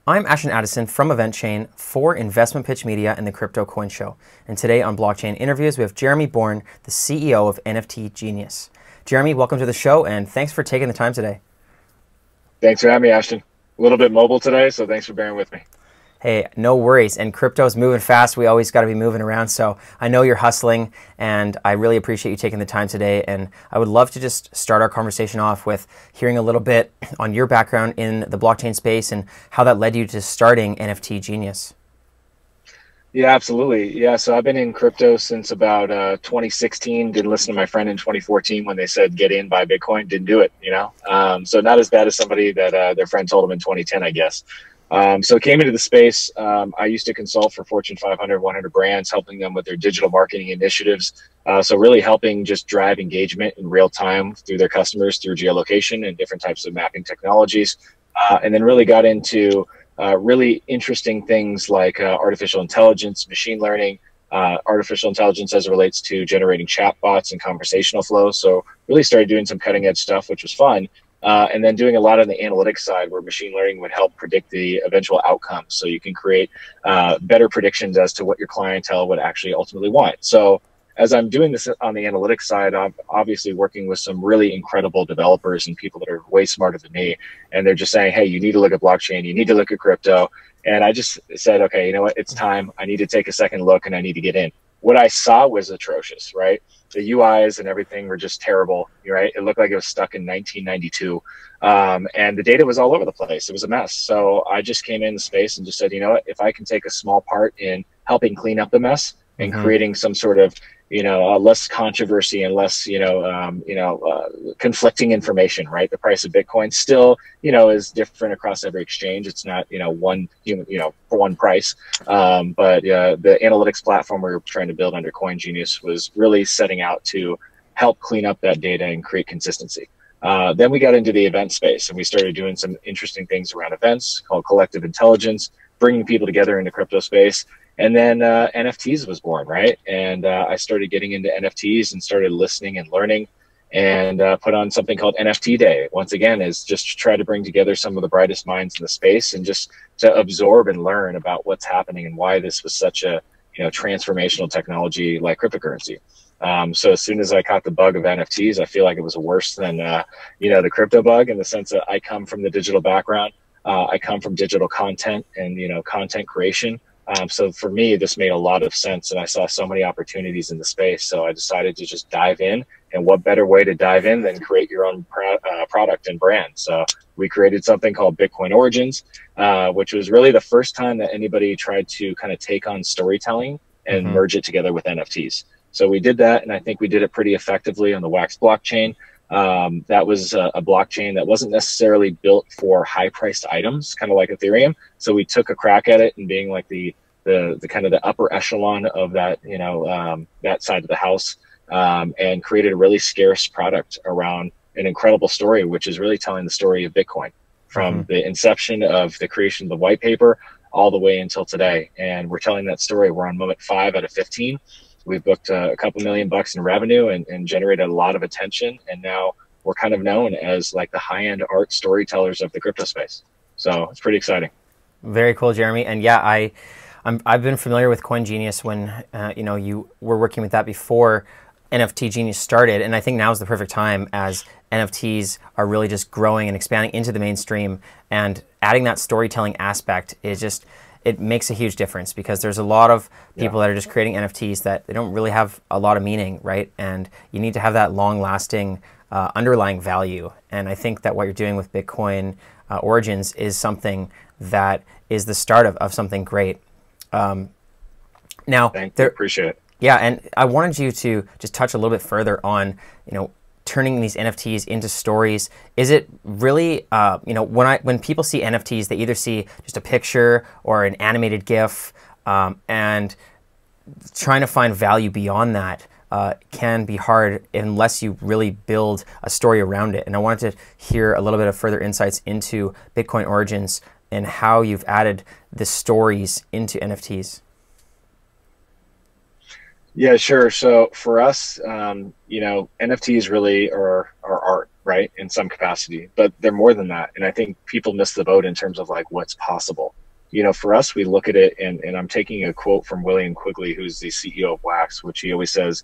I'm Ashton Addison from EventChain for Investment Pitch Media and the Crypto Coin Show. And today on Blockchain Interviews, we have Jeremy Bourne, the CEO of NFT Genius. Jeremy, welcome to the show, and thanks for taking the time today. Thanks for having me, Ashton. A little bit mobile today, so thanks for bearing with me. Hey, no worries. And crypto's moving fast. We always got to be moving around. So I know you're hustling, and I really appreciate you taking the time today. And I would love to just start our conversation off with hearing a little bit on your background in the blockchain space and how that led you to starting NFT Genius. Yeah, absolutely. Yeah, so I've been in crypto since about 2016. Didn't listen to my friend in 2014 when they said get in, buy Bitcoin. Didn't do it, So not as bad as somebody that their friend told them in 2010, I guess. So came into the space. I used to consult for Fortune 500, 100 brands, helping them with their digital marketing initiatives. So really helping just drive engagement in real time through their customers through geolocation and different types of mapping technologies. And then really got into really interesting things like artificial intelligence, machine learning, artificial intelligence as it relates to generating chatbots and conversational flow. So really started doing some cutting edge stuff, which was fun. And then doing a lot on the analytics side where machine learning would help predict the eventual outcomes. So you can create better predictions as to what your clientele would actually ultimately want. So as I'm doing this on the analytics side, I'm obviously working with some really incredible developers and people that are way smarter than me. And they're just saying, hey, you need to look at blockchain, you need to look at crypto. And I just said, okay, you know what, it's time. I need to take a second look and I need to get in. What I saw was atrocious, right? The UIs and everything were just terrible, right? It looked like it was stuck in 1992. And the data was all over the place. It was a mess. So I just came in the space and just said, you know what, if I can take a small part in helping clean up the mess and creating some sort of, less controversy and less, conflicting information, right? The price of Bitcoin still, is different across every exchange. It's not, one human, for one price. But the analytics platform we were trying to build under Coin Genius was really setting out to help clean up that data and create consistency. Then we got into the event space and we started doing some interesting things around events called collective intelligence, bringing people together in the crypto space. And then NFTs was born, right? And I started getting into NFTs and started listening and learning and put on something called NFT Day. Once again, is just to try to bring together some of the brightest minds in the space and just to absorb and learn about what's happening and why this was such a transformational technology like cryptocurrency. So as soon as I caught the bug of NFTs, I feel like it was worse than, the crypto bug in the sense that I come from the digital background. I come from digital content and, content creation. So for me, this made a lot of sense and I saw so many opportunities in the space. So I decided to just dive in, and what better way to dive in than create your own product and brand. So we created something called Bitcoin Origins, which was really the first time that anybody tried to kind of take on storytelling and merge it together with NFTs. So we did that, and I think we did it pretty effectively on the Wax blockchain. That was a blockchain that wasn't necessarily built for high-priced items, kind of like Ethereum. So we took a crack at it and being like the kind of the upper echelon of that, that side of the house, and created a really scarce product around an incredible story, which is really telling the story of Bitcoin from the inception of the creation of the white paper all the way until today. And we're telling that story. We're on moment 5 out of 15. We've booked a couple $1 million in revenue and generated a lot of attention. And now we're kind of known as like the high-end art storytellers of the crypto space. So it's pretty exciting. Very cool, Jeremy. And yeah, I've been familiar with Coin Genius when, you were working with that before NFT Genius started. And I think now is the perfect time as NFTs are really just growing and expanding into the mainstream, and adding that storytelling aspect is just, it makes a huge difference because there's a lot of people that are just creating NFTs that they don't really have a lot of meaning, right? And you need to have that long-lasting underlying value. And I think that what you're doing with Bitcoin Origins is something that is the start of something great. Now, thank you. Appreciate it. Yeah, and I wanted you to just touch a little bit further on, turning these NFTs into stories. Is it really, when people see NFTs, they either see just a picture or an animated GIF, and trying to find value beyond that can be hard unless you really build a story around it. And I wanted to hear a little bit of further insights into Bitcoin Origins and how you've added the stories into NFTs. Yeah, sure. So for us, NFTs really are art, right, in some capacity, but they're more than that. And I think people miss the boat in terms of like what's possible. You know, for us, we look at it, and I'm taking a quote from William Quigley, who's the CEO of Wax, which he always says,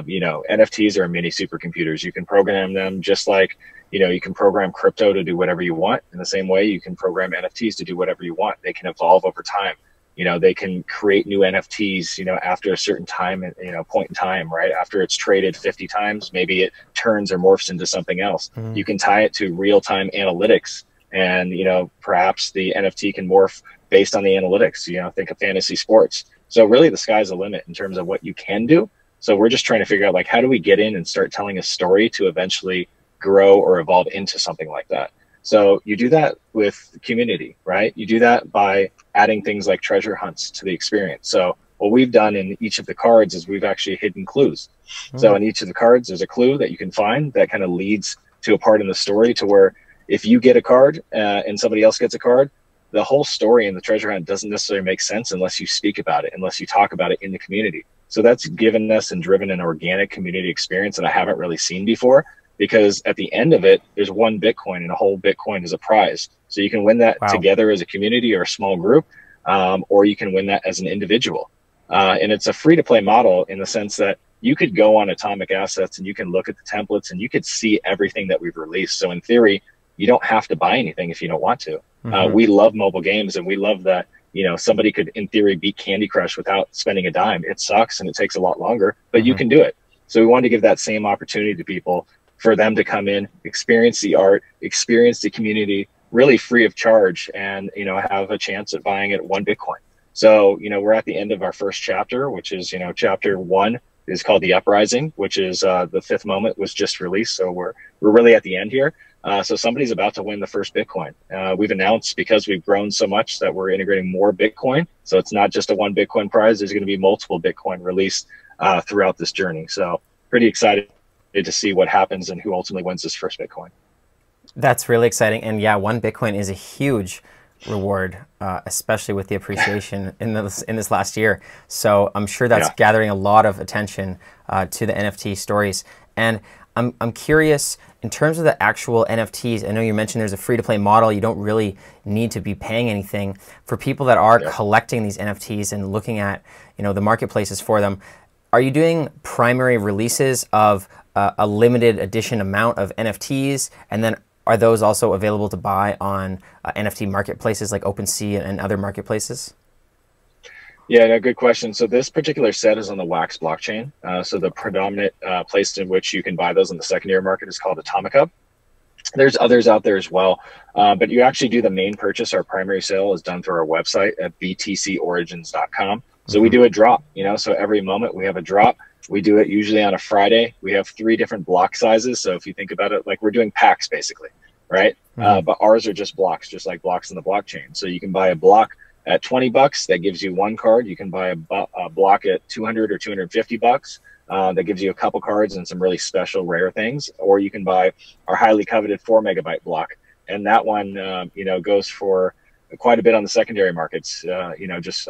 you know, NFTs are mini supercomputers. You can program them just like, you know, you can program crypto to do whatever you want. In the same way, you can program NFTs to do whatever you want. They can evolve over time. You know, they can create new NFTs, you know, after a certain time, you know, point in time, right? After it's traded 50 times, maybe it turns or morphs into something else. You can tie it to real-time analytics, and, you know, perhaps the NFT can morph based on the analytics. You know, think of fantasy sports. So really the sky's the limit in terms of what you can do. So we're just trying to figure out, like, how do we get in and start telling a story to eventually grow or evolve into something like that? So you do that with the community, right? You do that by adding things like treasure hunts to the experience. So what we've done in each of the cards is we've actually hidden clues. So in each of the cards, there's a clue that you can find that kind of leads to a part in the story to where if you get a card and somebody else gets a card, the whole story in the treasure hunt doesn't necessarily make sense unless you speak about it, unless you talk about it in the community. So that's given us and driven an organic community experience that I haven't really seen before, because at the end of it, there's one Bitcoin, and a whole Bitcoin is a prize. So you can win that together as a community or a small group, or you can win that as an individual. And it's a free-to-play model in the sense that you could go on Atomic Assets and you can look at the templates and you could see everything that we've released. So in theory, you don't have to buy anything if you don't want to. We love mobile games, and we love that, you know, somebody could in theory beat Candy Crush without spending a dime. It sucks and it takes a lot longer, but you can do it. So we wanted to give that same opportunity to people, for them to come in, experience the art, experience the community, really free of charge, and, you know, have a chance at buying it one Bitcoin. So, you know, we're at the end of our first chapter, which is, you know, chapter 1 is called The Uprising, which is the fifth moment was just released. So we're really at the end here. So somebody's about to win the first Bitcoin. We've announced, because we've grown so much, that we're integrating more Bitcoin. So it's not just a one Bitcoin prize. There's going to be multiple Bitcoin released throughout this journey. So pretty excited to see what happens and who ultimately wins this first Bitcoin. That's really exciting. And yeah, one Bitcoin is a huge reward, especially with the appreciation in this last year. So I'm sure that's gathering a lot of attention to the NFT stories. And I'm curious, in terms of the actual NFTs, I know you mentioned there's a free-to-play model. You don't really need to be paying anything. For people that are collecting these NFTs and looking at, you know, the marketplaces for them, are you doing primary releases of a limited edition amount of NFTs, and then are those also available to buy on NFT marketplaces like OpenSea and other marketplaces? Yeah, no, good question. So this particular set is on the Wax blockchain. So the predominant place in which you can buy those in the secondary market is called Atomic Hub. There's others out there as well, but you actually do the main purchase. Our primary sale is done through our website at btcorigins.com. So we do a drop, you know, so every moment we have a drop. We do it usually on a Friday. We have 3 different block sizes. So if you think about it, like we're doing packs basically, right? But ours are just blocks, just like blocks in the blockchain. So you can buy a block at $20. That gives you 1 card. You can buy a block at 200 or 250 bucks. That gives you a couple cards and some really special rare things. Or you can buy our highly coveted 4 megabyte block. And that one, you know, goes for quite a bit on the secondary markets, you know, just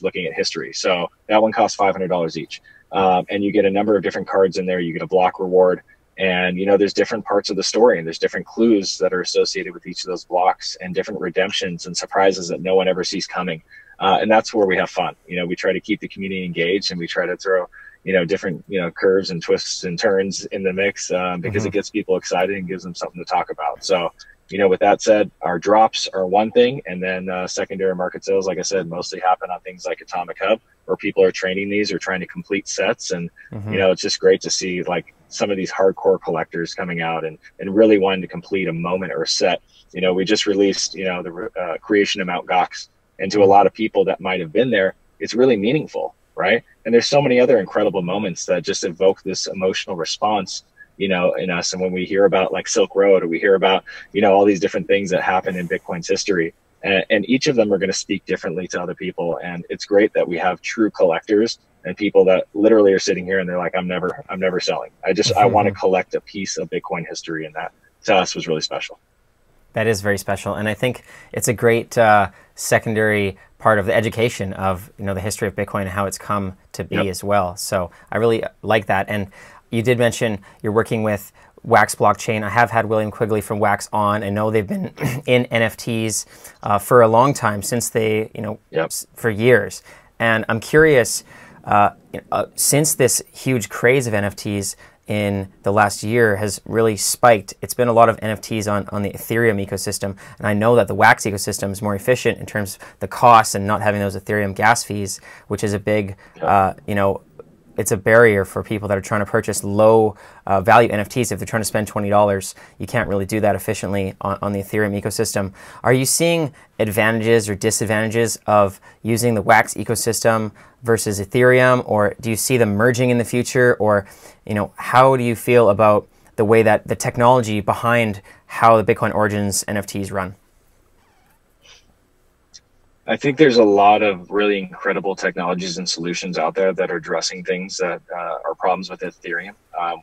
looking at history. So that one costs $500 each. And you get a number of different cards in there. You get a block reward, and, you know, there's different parts of the story, and there's different clues that are associated with each of those blocks, and different redemptions and surprises that no one ever sees coming. And that's where we have fun. You know, we try to keep the community engaged, and we try to throw, you know, different, you know, curves and twists and turns in the mix, because it gets people excited and gives them something to talk about. So, you know, with that said, our drops are one thing, and then secondary market sales, like I said, mostly happen on things like Atomic Hub, where people are trading these or trying to complete sets. And, you know, it's just great to see like some of these hardcore collectors coming out and really wanting to complete a moment or a set. You know, we just released, you know, the creation of Mount Gox, and to a lot of people that might have been there, it's really meaningful, right? And there's so many other incredible moments that just evoke this emotional response, you know, in us. And when we hear about like Silk Road, or we hear about, you know, all these different things that happen in Bitcoin's history, and each of them are going to speak differently to other people. And it's great that we have true collectors and people that literally are sitting here and they're like, I'm never selling. I want to collect a piece of Bitcoin history. And that to us was really special. That is very special. And I think it's a great secondary part of the education of, you know, the history of Bitcoin and how it's come to be as well. So I really like that. And you did mention you're working with Wax blockchain. I have had William Quigley from Wax on. I know they've been in NFTs for a long time, since they, Yep. for years. And I'm curious, since this huge craze of NFTs in the last year has really spiked, it's been a lot of NFTs on the Ethereum ecosystem. And I know that the Wax ecosystem is more efficient in terms of the costs and not having those Ethereum gas fees, which is a big, it's a barrier for people that are trying to purchase low value NFTs. If they're trying to spend $20, you can't really do that efficiently on the Ethereum ecosystem. Are you seeing advantages or disadvantages of using the Wax ecosystem versus Ethereum, or do you see them merging in the future? Or, how do you feel about the way that the technology behind how the Bitcoin Origins NFTs run? I think there's a lot of really incredible technologies and solutions out there that are addressing things that are problems with Ethereum.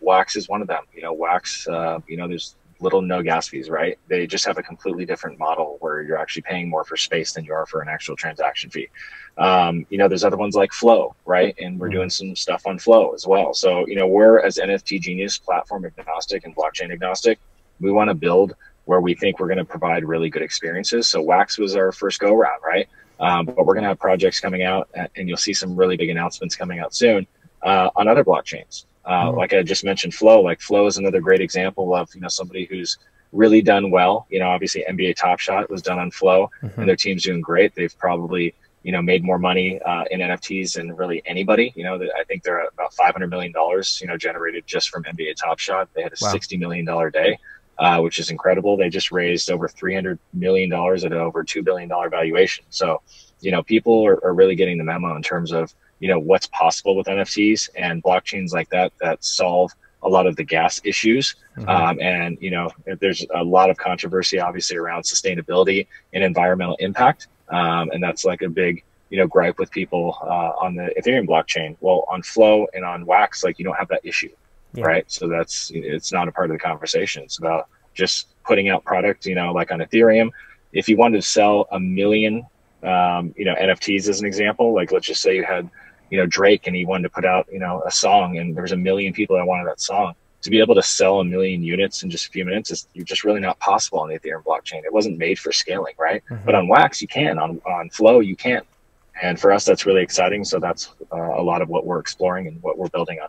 Wax is one of them. Wax, there's little no gas fees, right? They just have a completely different model where you're actually paying more for space than you are for an actual transaction fee. There's other ones like Flow, right? And we're doing some stuff on Flow as well. So, we're, as NFT Genius, platform agnostic and blockchain agnostic, we want to build where we think we're going to provide really good experiences. So Wax was our first go round, right? But we're going to have projects coming out, and you'll see some really big announcements coming out soon on other blockchains. Like I just mentioned, Flow. Like Flow is another great example of somebody who's really done well. Obviously NBA Top Shot was done on Flow, and their team's doing great. They've probably made more money in NFTs than really anybody. I think they're at about $500 million generated just from NBA Top Shot. They had a $60 million day. Which is incredible. They just raised over $300 million at an over $2 billion valuation. So, people are really getting the memo in terms of, what's possible with NFTs and blockchains like that solve a lot of the gas issues. There's a lot of controversy, obviously, around sustainability and environmental impact. And that's like a big, gripe with people on the Ethereum blockchain. Well, on Flow and on Wax, you don't have that issue. Yeah. Right. So it's not a part of the conversation. It's about just putting out product, like on Ethereum. If you wanted to sell 1 million, NFTs as an example, like let's just say you had, Drake, and he wanted to put out, a song, and there was 1 million people that wanted that song. To be able to sell 1 million units in just a few minutes is just really not possible on the Ethereum blockchain. It wasn't made for scaling, right? But on Wax, you can. On Flow, you can. And for us, that's really exciting. So that's a lot of what we're exploring and what we're building on.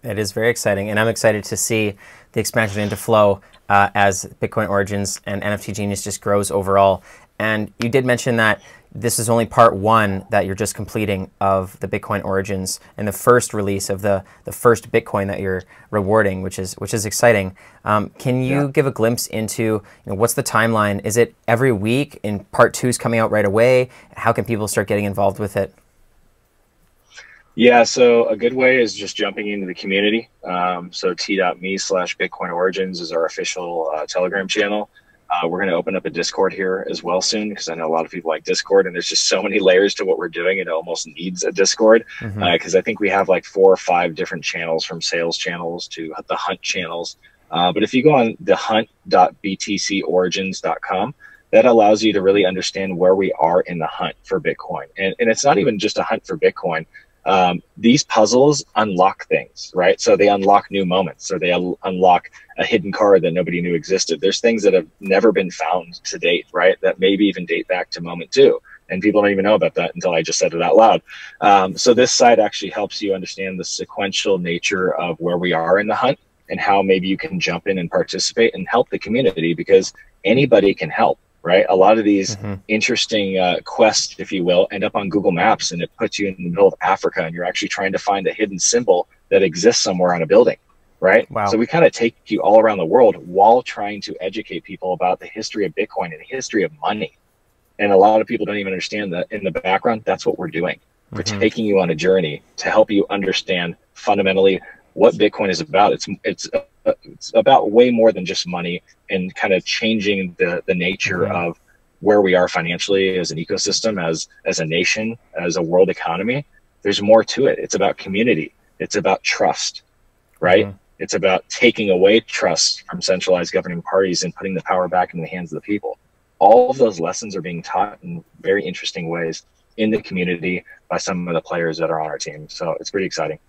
It is very exciting, and I'm excited to see the expansion into Flow as Bitcoin Origins and NFT Genius just grows overall. And you did mention that this is only part one that you're just completing of the Bitcoin Origins and the first release of the first Bitcoin that you're rewarding, which is exciting. Can you give a glimpse into what's the timeline? Is it every week, and part two is coming out right away? How can people start getting involved with it? Yeah, so a good way is just jumping into the community. So t.me/Bitcoin Origins is our official Telegram channel. We're going to open up a Discord here as well soon, because I know a lot of people like Discord, and there's just so many layers to what we're doing. It almost needs a Discord, because I think we have like 4 or 5 different channels, from sales channels to the hunt channels. But if you go on the hunt.btcorigins.com, that allows you to really understand where we are in the hunt for Bitcoin. And it's not even just a hunt for Bitcoin. These puzzles unlock things, right? So they unlock new moments, or they unlock a hidden card that nobody knew existed. There's things that have never been found to date, right? That maybe even date back to moment 2. And people don't even know about that until I just said it out loud. So this site actually helps you understand the sequential nature of where we are in the hunt, and how maybe you can jump in and participate and help the community, because anybody can help. Right? A lot of these interesting quests, if you will, end up on Google Maps, and it puts you in the middle of Africa, and you're actually trying to find a hidden symbol that exists somewhere on a building, right? Wow. So we kind of take you all around the world while trying to educate people about the history of Bitcoin and the history of money. And a lot of people don't even understand that in the background, that's what we're doing. We're taking you on a journey to help you understand fundamentally what Bitcoin is about. It's about way more than just money, and kind of changing the nature of where we are financially as an ecosystem, as a nation, as a world economy. There's more to it. It's about community. It's about trust, right? It's about taking away trust from centralized governing parties and putting the power back in the hands of the people. All of those lessons are being taught in very interesting ways in the community by some of the players that are on our team. So it's pretty exciting.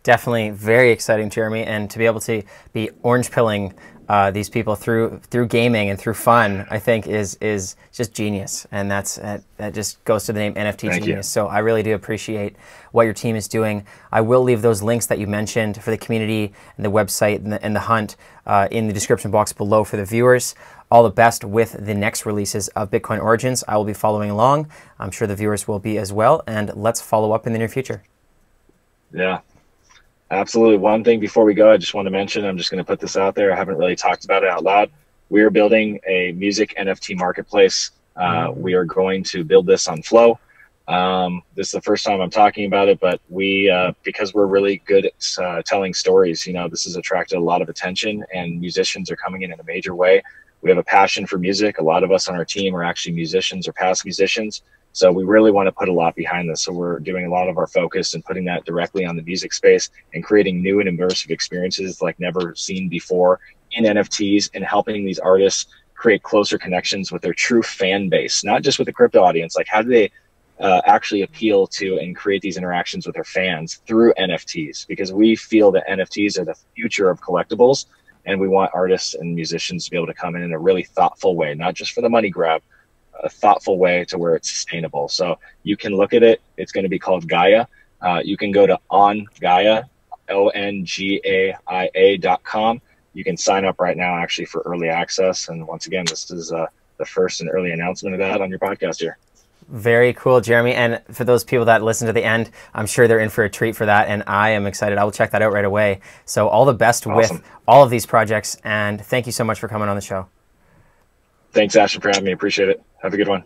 Definitely very exciting, Jeremy, and to be able to be orange pilling these people through gaming and through fun, I think is just genius, and that just goes to the name NFT Thank Genius. you. So I really do appreciate what your team is doing. I will leave those links that you mentioned for the community and the website and the hunt in the description box below for the viewers. All the best with the next releases of Bitcoin Origins. I will be following along. I'm sure the viewers will be as well, and let's follow up in the near future. Yeah. Absolutely. One thing before we go, I just want to mention, I'm just going to put this out there. I haven't really talked about it out loud. We are building a music NFT marketplace. We are going to build this on Flow. This is the first time I'm talking about it, but because we're really good at telling stories, this has attracted a lot of attention, and musicians are coming in a major way. We have a passion for music. A lot of us on our team are actually musicians or past musicians. So we really want to put a lot behind this. So we're doing a lot of our focus and putting that directly on the music space and creating new and immersive experiences like never seen before in NFTs, and helping these artists create closer connections with their true fan base, not just with the crypto audience. Like, how do they actually appeal to and create these interactions with their fans through NFTs? Because we feel that NFTs are the future of collectibles, and we want artists and musicians to be able to come in a really thoughtful way, not just for the money grab, a thoughtful way to where it's sustainable. So you can look at it. It's going to be called Gaia. You can go to OnGaia, ONGAIA.com. You can sign up right now actually for early access. And once again, this is the first and early announcement of that on your podcast here. Very cool, Jeremy. And for those people that listen to the end, I'm sure they're in for a treat for that, and I am excited. I will check that out right away. So all the best with all of these projects, and thank you so much for coming on the show. Thanks, Ashton, for having me. Appreciate it. Have a good one.